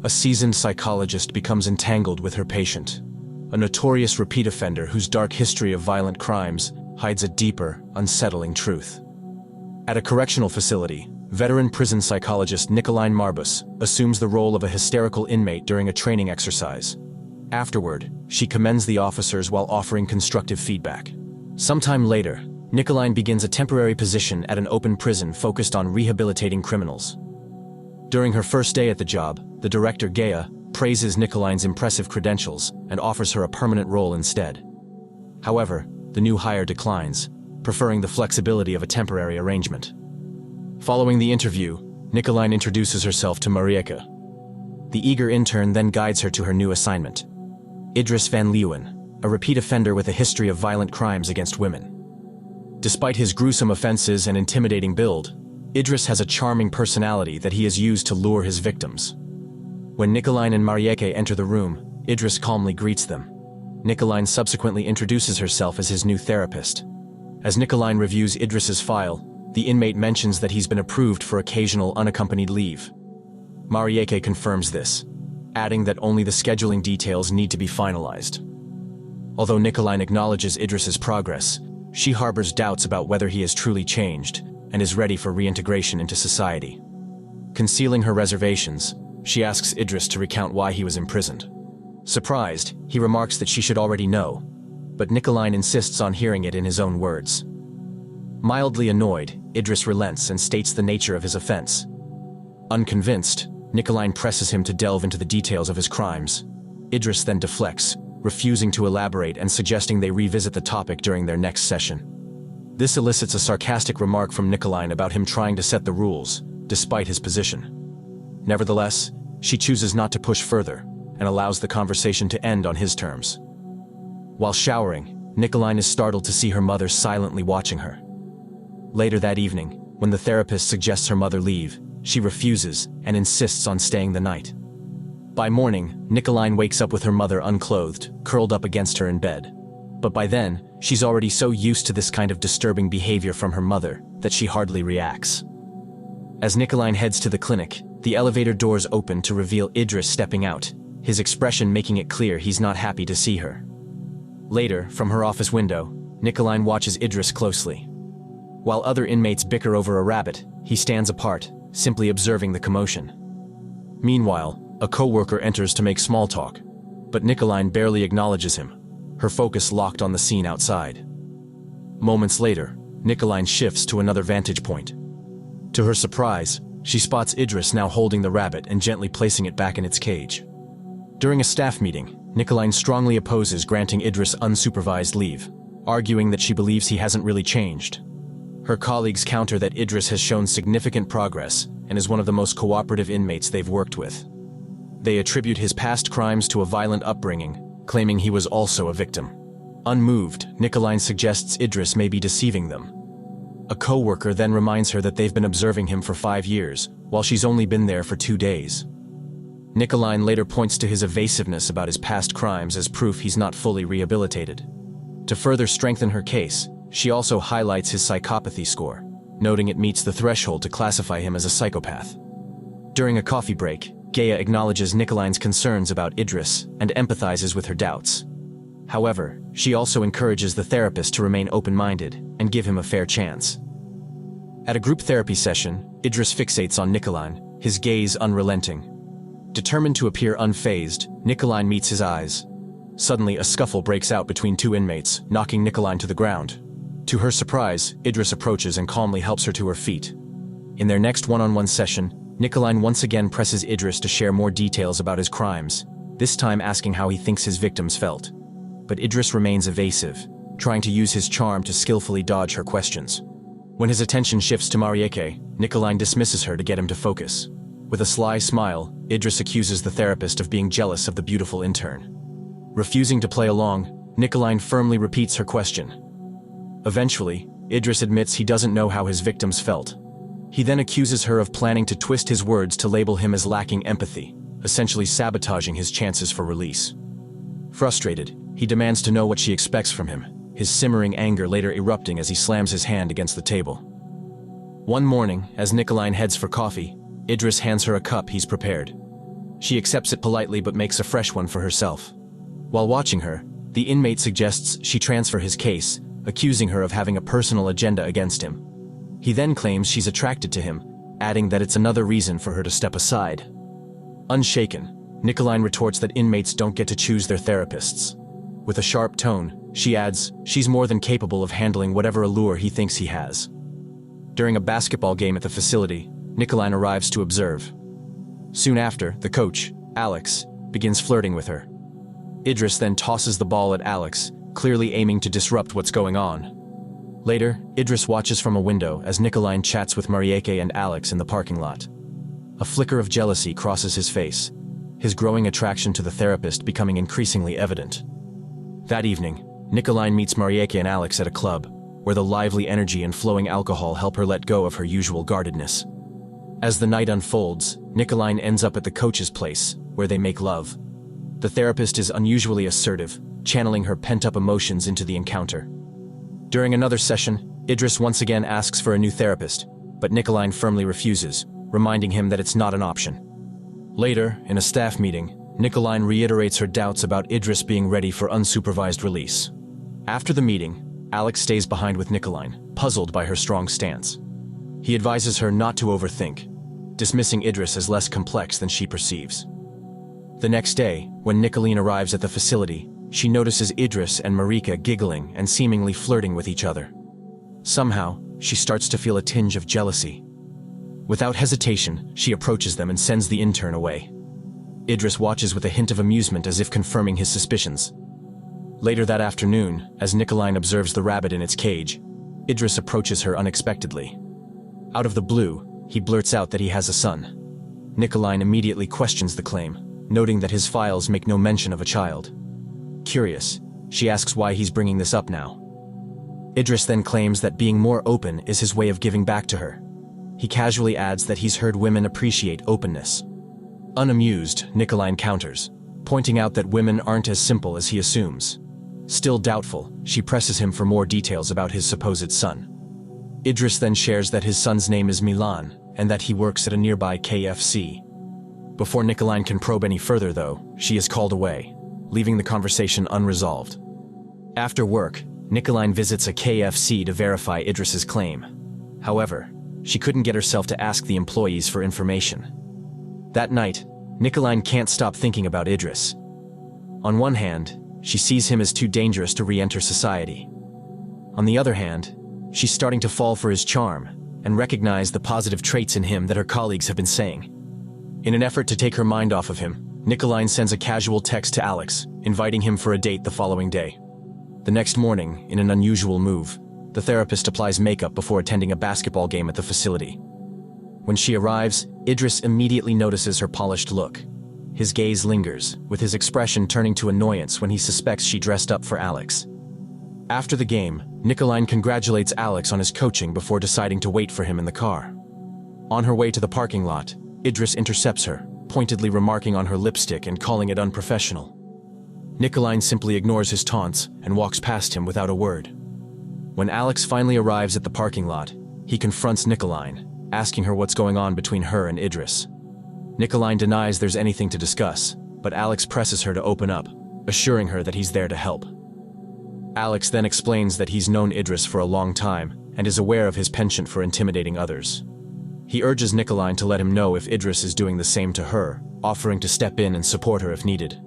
a seasoned psychologist becomes entangled with her patient, a notorious repeat offender whose dark history of violent crimes hides a deeper, unsettling truth. At a correctional facility, veteran prison psychologist Nicoline Marbus assumes the role of a hysterical inmate during a training exercise. Afterward, she commends the officers while offering constructive feedback. Sometime later, Nicoline begins a temporary position at an open prison focused on rehabilitating criminals. During her first day at the job, the director, Gaia, praises Nicoline's impressive credentials and offers her a permanent role instead. However, the new hire declines, preferring the flexibility of a temporary arrangement. Following the interview, Nicoline introduces herself to Marieke. The eager intern then guides her to her new assignment. Idris van Leeuwen, a repeat offender with a history of violent crimes against women. Despite his gruesome offenses and intimidating build, Idris has a charming personality that he has used to lure his victims. When Nicoline and Marieke enter the room, Idris calmly greets them. Nicoline subsequently introduces herself as his new therapist. As Nicoline reviews Idris's file, the inmate mentions that he's been approved for occasional unaccompanied leave. Marieke confirms this, adding that only the scheduling details need to be finalized. Although Nicoline acknowledges Idris's progress, she harbors doubts about whether he has truly changed and is ready for reintegration into society. Concealing her reservations, she asks Idris to recount why he was imprisoned. Surprised, he remarks that she should already know, but Nicoline insists on hearing it in his own words. Mildly annoyed, Idris relents and states the nature of his offense. Unconvinced, Nicoline presses him to delve into the details of his crimes. Idris then deflects, refusing to elaborate and suggesting they revisit the topic during their next session. This elicits a sarcastic remark from Nicoline about him trying to set the rules, despite his position. Nevertheless, she chooses not to push further and allows the conversation to end on his terms. While showering, Nicoline is startled to see her mother silently watching her. Later that evening, when the therapist suggests her mother leave, she refuses and insists on staying the night. By morning, Nicoline wakes up with her mother unclothed, curled up against her in bed. But by then, she's already so used to this kind of disturbing behavior from her mother that she hardly reacts. As Nicoline heads to the clinic, the elevator doors open to reveal Idris stepping out, his expression making it clear he's not happy to see her. Later, from her office window, Nicoline watches Idris closely. While other inmates bicker over a rabbit, he stands apart, simply observing the commotion. Meanwhile, a co-worker enters to make small talk, but Nicoline barely acknowledges him, her focus locked on the scene outside. Moments later, Nicoline shifts to another vantage point. To her surprise, she spots Idris now holding the rabbit and gently placing it back in its cage. During a staff meeting, Nicoline strongly opposes granting Idris unsupervised leave, arguing that she believes he hasn't really changed. Her colleagues counter that Idris has shown significant progress and is one of the most cooperative inmates they've worked with. They attribute his past crimes to a violent upbringing, claiming he was also a victim. Unmoved, Nicoline suggests Idris may be deceiving them. A co-worker then reminds her that they've been observing him for 5 years, while she's only been there for 2 days. Nicoline later points to his evasiveness about his past crimes as proof he's not fully rehabilitated. To further strengthen her case, she also highlights his psychopathy score, noting it meets the threshold to classify him as a psychopath. During a coffee break, Gaia acknowledges Nicoline's concerns about Idris and empathizes with her doubts. However, she also encourages the therapist to remain open-minded and give him a fair chance. At a group therapy session, Idris fixates on Nicoline, his gaze unrelenting. Determined to appear unfazed, Nicoline meets his eyes. Suddenly, a scuffle breaks out between 2 inmates, knocking Nicoline to the ground. To her surprise, Idris approaches and calmly helps her to her feet. In their next one-on-one session, Nicoline once again presses Idris to share more details about his crimes, this time asking how he thinks his victims felt. But Idris remains evasive, trying to use his charm to skillfully dodge her questions. When his attention shifts to Marieke, Nicoline dismisses her to get him to focus. With a sly smile, Idris accuses the therapist of being jealous of the beautiful intern. Refusing to play along, Nicoline firmly repeats her question. Eventually, Idris admits he doesn't know how his victims felt. He then accuses her of planning to twist his words to label him as lacking empathy, essentially sabotaging his chances for release. Frustrated, he demands to know what she expects from him, his simmering anger later erupting as he slams his hand against the table. One morning, as Nicoline heads for coffee, Idris hands her a cup he's prepared. She accepts it politely but makes a fresh one for herself. While watching her, the inmate suggests she transfer his case, accusing her of having a personal agenda against him. He then claims she's attracted to him, adding that it's another reason for her to step aside. Unshaken, Nicoline retorts that inmates don't get to choose their therapists. With a sharp tone, she adds she's more than capable of handling whatever allure he thinks he has. During a basketball game at the facility, Nicoline arrives to observe. Soon after, the coach, Alex, begins flirting with her. Idris then tosses the ball at Alex, clearly aiming to disrupt what's going on. Later, Idris watches from a window as Nicoline chats with Marieke and Alex in the parking lot. A flicker of jealousy crosses his face, his growing attraction to the therapist becoming increasingly evident. That evening, Nicoline meets Marieke and Alex at a club, where the lively energy and flowing alcohol help her let go of her usual guardedness. As the night unfolds, Nicoline ends up at the coach's place, where they make love. The therapist is unusually assertive, channeling her pent-up emotions into the encounter. During another session, Idris once again asks for a new therapist, but Nicoline firmly refuses, reminding him that it's not an option. Later, in a staff meeting, Nicoline reiterates her doubts about Idris being ready for unsupervised release. After the meeting, Alex stays behind with Nicoline, puzzled by her strong stance. He advises her not to overthink, dismissing Idris as less complex than she perceives. The next day, when Nicoline arrives at the facility, she notices Idris and Marieke giggling and seemingly flirting with each other. Somehow, she starts to feel a tinge of jealousy. Without hesitation, she approaches them and sends the intern away. Idris watches with a hint of amusement as if confirming his suspicions. Later that afternoon, as Nicoline observes the rabbit in its cage, Idris approaches her unexpectedly. Out of the blue, he blurts out that he has a son. Nicoline immediately questions the claim, noting that his files make no mention of a child. Curious, she asks why he's bringing this up now. Idris then claims that being more open is his way of giving back to her. He casually adds that he's heard women appreciate openness. Unamused, Nicoline counters, pointing out that women aren't as simple as he assumes. Still doubtful, she presses him for more details about his supposed son. Idris then shares that his son's name is Milan, and that he works at a nearby KFC. Before Nicoline can probe any further, though, she is called away, leaving the conversation unresolved. After work, Nicoline visits a KFC to verify Idris's claim. However, she couldn't get herself to ask the employees for information. That night, Nicoline can't stop thinking about Idris. On one hand, she sees him as too dangerous to re-enter society. On the other hand, she's starting to fall for his charm and recognize the positive traits in him that her colleagues have been saying. In an effort to take her mind off of him, Nicoline sends a casual text to Alex, inviting him for a date the following day. The next morning, in an unusual move, the therapist applies makeup before attending a basketball game at the facility. When she arrives, Idris immediately notices her polished look. His gaze lingers, with his expression turning to annoyance when he suspects she dressed up for Alex. After the game, Nicoline congratulates Alex on his coaching before deciding to wait for him in the car. On her way to the parking lot, Idris intercepts her, pointedly remarking on her lipstick and calling it unprofessional. Nicoline simply ignores his taunts and walks past him without a word. When Alex finally arrives at the parking lot, he confronts Nicoline, asking her what's going on between her and Idris. Nicoline denies there's anything to discuss, but Alex presses her to open up, assuring her that he's there to help. Alex then explains that he's known Idris for a long time and is aware of his penchant for intimidating others. He urges Nicoline to let him know if Idris is doing the same to her, offering to step in and support her if needed.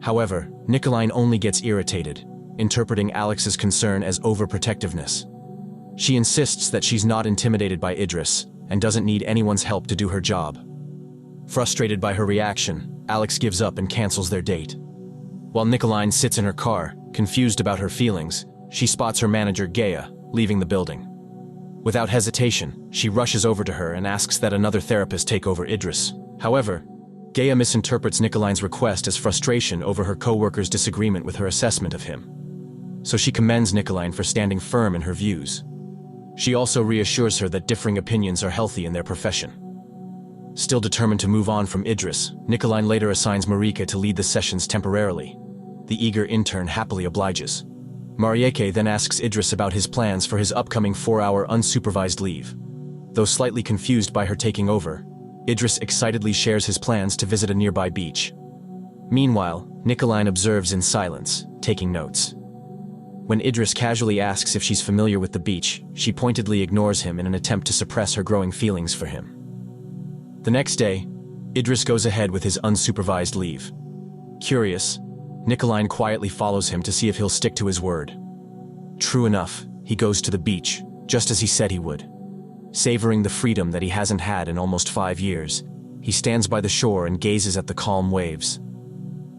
However, Nicoline only gets irritated, interpreting Alex's concern as overprotectiveness. She insists that she's not intimidated by Idris and doesn't need anyone's help to do her job. Frustrated by her reaction, Alex gives up and cancels their date. While Nicoline sits in her car, confused about her feelings, she spots her manager Gaia leaving the building. Without hesitation, she rushes over to her and asks that another therapist take over Idris. However, Gaia misinterprets Nicoline's request as frustration over her co-worker's disagreement with her assessment of him. So she commends Nicoline for standing firm in her views. She also reassures her that differing opinions are healthy in their profession. Still determined to move on from Idris, Nicoline later assigns Marieke to lead the sessions temporarily. The eager intern happily obliges. Marieke then asks Idris about his plans for his upcoming 4-hour unsupervised leave. Though slightly confused by her taking over, Idris excitedly shares his plans to visit a nearby beach. Meanwhile, Nicoline observes in silence, taking notes. When Idris casually asks if she's familiar with the beach, she pointedly ignores him in an attempt to suppress her growing feelings for him. The next day, Idris goes ahead with his unsupervised leave. Curious, Nicoline quietly follows him to see if he'll stick to his word. True enough, he goes to the beach, just as he said he would. Savoring the freedom that he hasn't had in almost 5 years, he stands by the shore and gazes at the calm waves.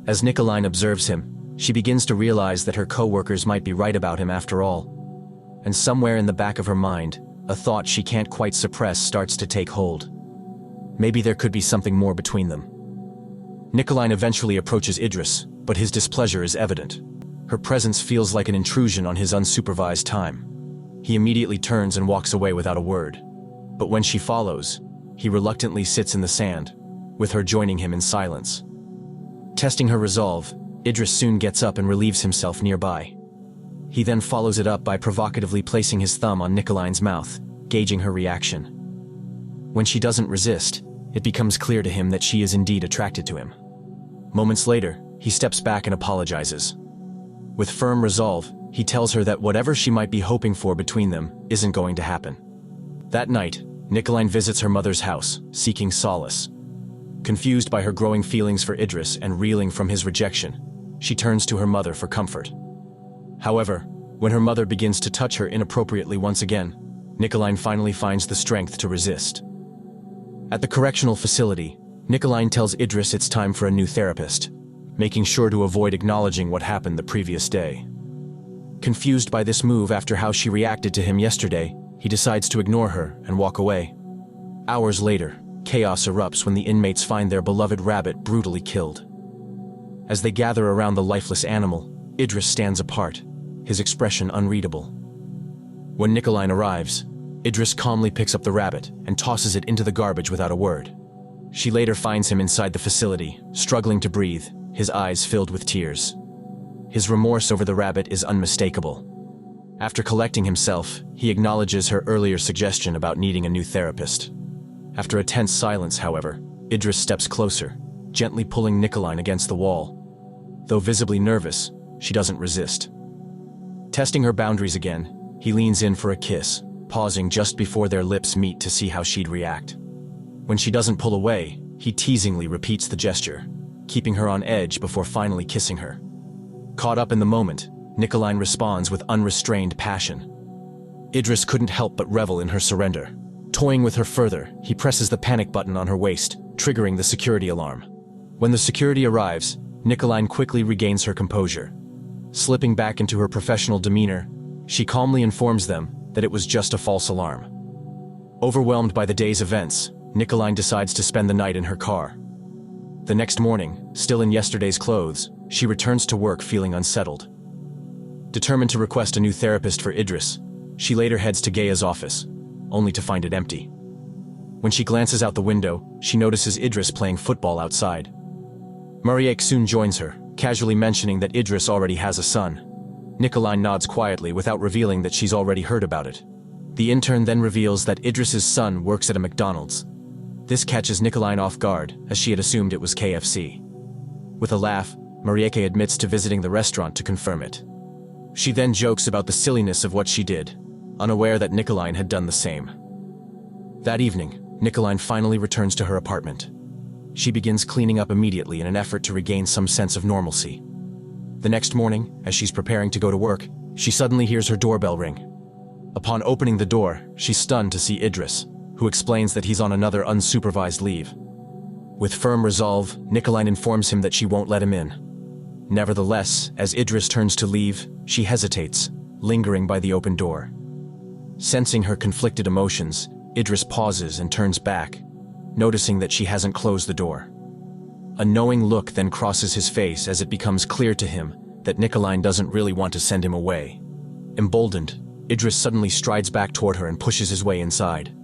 As Nicoline observes him, she begins to realize that her co-workers might be right about him after all. And somewhere in the back of her mind, a thought she can't quite suppress starts to take hold. Maybe there could be something more between them. Nicoline eventually approaches Idris, but his displeasure is evident. Her presence feels like an intrusion on his unsupervised time. He immediately turns and walks away without a word. But when she follows, he reluctantly sits in the sand, with her joining him in silence. Testing her resolve, Idris soon gets up and relieves himself nearby. He then follows it up by provocatively placing his thumb on Nicoline's mouth, gauging her reaction. When she doesn't resist, it becomes clear to him that she is indeed attracted to him. Moments later, he steps back and apologizes. With firm resolve, he tells her that whatever she might be hoping for between them isn't going to happen. That night, Nicoline visits her mother's house, seeking solace. Confused by her growing feelings for Idris and reeling from his rejection, she turns to her mother for comfort. However, when her mother begins to touch her inappropriately once again, Nicoline finally finds the strength to resist. At the correctional facility, Nicoline tells Idris it's time for a new therapist, making sure to avoid acknowledging what happened the previous day. Confused by this move after how she reacted to him yesterday, he decides to ignore her and walk away. Hours later, chaos erupts when the inmates find their beloved rabbit brutally killed. As they gather around the lifeless animal, Idris stands apart, his expression unreadable. When Nicoline arrives, Idris calmly picks up the rabbit and tosses it into the garbage without a word. She later finds him inside the facility, struggling to breathe, his eyes filled with tears. His remorse over the rabbit is unmistakable. After collecting himself, he acknowledges her earlier suggestion about needing a new therapist. After a tense silence, however, Idris steps closer, gently pulling Nicoline against the wall. Though visibly nervous, she doesn't resist. Testing her boundaries again, he leans in for a kiss, pausing just before their lips meet to see how she'd react. When she doesn't pull away, he teasingly repeats the gesture, keeping her on edge before finally kissing her. Caught up in the moment, Nicoline responds with unrestrained passion. Idris couldn't help but revel in her surrender. Toying with her further, he presses the panic button on her waist, triggering the security alarm. When the security arrives, Nicoline quickly regains her composure. Slipping back into her professional demeanor, she calmly informs them that it was just a false alarm. Overwhelmed by the day's events, Nicoline decides to spend the night in her car. The next morning, still in yesterday's clothes, she returns to work feeling unsettled. Determined to request a new therapist for Idris, she later heads to Gaya's office, only to find it empty. When she glances out the window, she notices Idris playing football outside. Mariek soon joins her, casually mentioning that Idris already has a son. Nicoline nods quietly without revealing that she's already heard about it. The intern then reveals that Idris's son works at a McDonald's. This catches Nicoline off guard, as she had assumed it was KFC. With a laugh, Marieke admits to visiting the restaurant to confirm it. She then jokes about the silliness of what she did, unaware that Nicoline had done the same. That evening, Nicoline finally returns to her apartment. She begins cleaning up immediately in an effort to regain some sense of normalcy. The next morning, as she's preparing to go to work, she suddenly hears her doorbell ring. Upon opening the door, she's stunned to see Idris, who explains that he's on another unsupervised leave. With firm resolve, Nicoline informs him that she won't let him in. Nevertheless, as Idris turns to leave, she hesitates, lingering by the open door. Sensing her conflicted emotions, Idris pauses and turns back, noticing that she hasn't closed the door. A knowing look then crosses his face as it becomes clear to him that Nicoline doesn't really want to send him away. Emboldened, Idris suddenly strides back toward her and pushes his way inside.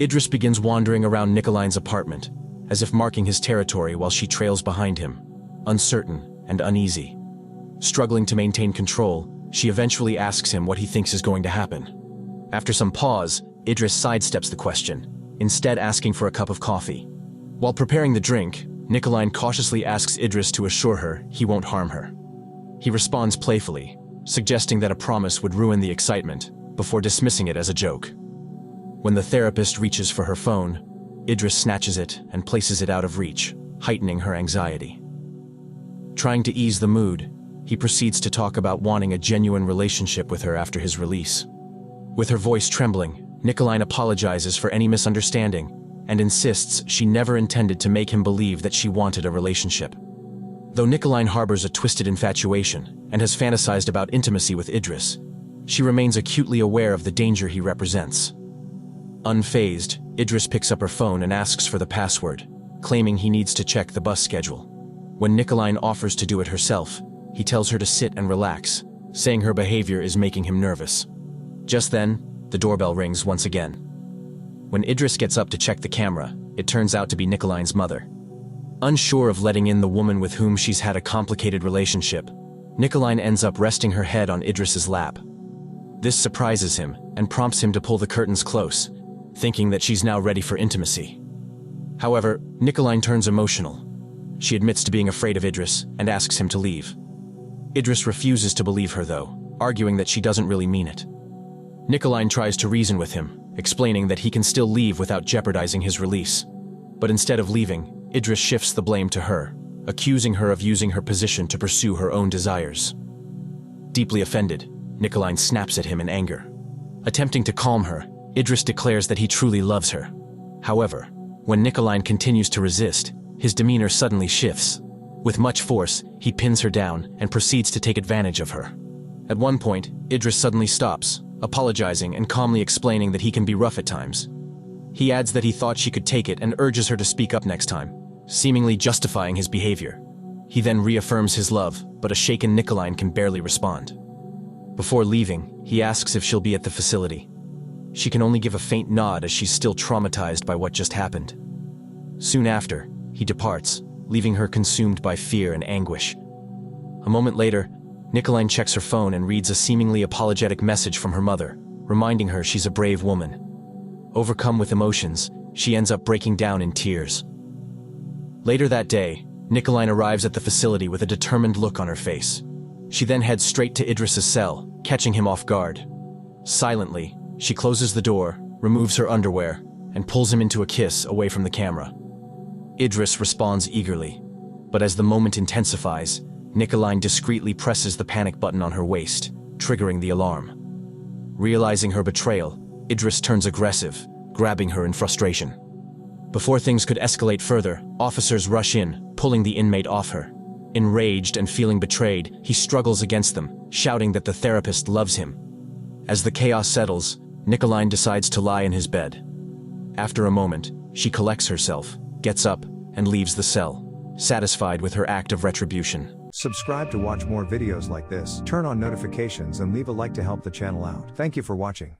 Idris begins wandering around Nicoline's apartment, as if marking his territory while she trails behind him, uncertain and uneasy. Struggling to maintain control, she eventually asks him what he thinks is going to happen. After some pause, Idris sidesteps the question, instead asking for a cup of coffee. While preparing the drink, Nicoline cautiously asks Idris to assure her he won't harm her. He responds playfully, suggesting that a promise would ruin the excitement, before dismissing it as a joke. When the therapist reaches for her phone, Idris snatches it and places it out of reach, heightening her anxiety. Trying to ease the mood, he proceeds to talk about wanting a genuine relationship with her after his release. With her voice trembling, Nicoline apologizes for any misunderstanding and insists she never intended to make him believe that she wanted a relationship. Though Nicoline harbors a twisted infatuation and has fantasized about intimacy with Idris, she remains acutely aware of the danger he represents. Unfazed, Idris picks up her phone and asks for the password, claiming he needs to check the bus schedule. When Nicoline offers to do it herself, he tells her to sit and relax, saying her behavior is making him nervous. Just then, the doorbell rings once again. When Idris gets up to check the camera, it turns out to be Nicoline's mother. Unsure of letting in the woman with whom she's had a complicated relationship, Nicoline ends up resting her head on Idris's lap. This surprises him and prompts him to pull the curtains close, thinking that she's now ready for intimacy. However, Nicoline turns emotional. She admits to being afraid of Idris and asks him to leave. Idris refuses to believe her though, arguing that she doesn't really mean it. Nicoline tries to reason with him, explaining that he can still leave without jeopardizing his release. But instead of leaving, Idris shifts the blame to her, accusing her of using her position to pursue her own desires. Deeply offended, Nicoline snaps at him in anger. Attempting to calm her, Idris declares that he truly loves her. However, when Nicoline continues to resist, his demeanor suddenly shifts. With much force, he pins her down and proceeds to take advantage of her. At one point, Idris suddenly stops, apologizing and calmly explaining that he can be rough at times. He adds that he thought she could take it and urges her to speak up next time, seemingly justifying his behavior. He then reaffirms his love, but a shaken Nicoline can barely respond. Before leaving, he asks if she'll be at the facility. She can only give a faint nod as she's still traumatized by what just happened. Soon after, he departs, leaving her consumed by fear and anguish. A moment later, Nicoline checks her phone and reads a seemingly apologetic message from her mother, reminding her she's a brave woman. Overcome with emotions, she ends up breaking down in tears. Later that day, Nicoline arrives at the facility with a determined look on her face. She then heads straight to Idris's cell, catching him off guard. Silently, she closes the door, removes her underwear, and pulls him into a kiss away from the camera. Idris responds eagerly, but as the moment intensifies, Nicoline discreetly presses the panic button on her waist, triggering the alarm. Realizing her betrayal, Idris turns aggressive, grabbing her in frustration. Before things could escalate further, officers rush in, pulling the inmate off her. Enraged and feeling betrayed, he struggles against them, shouting that the therapist loves him. As the chaos settles, Nicoline decides to lie in his bed. After a moment, she collects herself, gets up, and leaves the cell, satisfied with her act of retribution. Subscribe to watch more videos like this, turn on notifications and leave a like to help the channel out. Thank you for watching.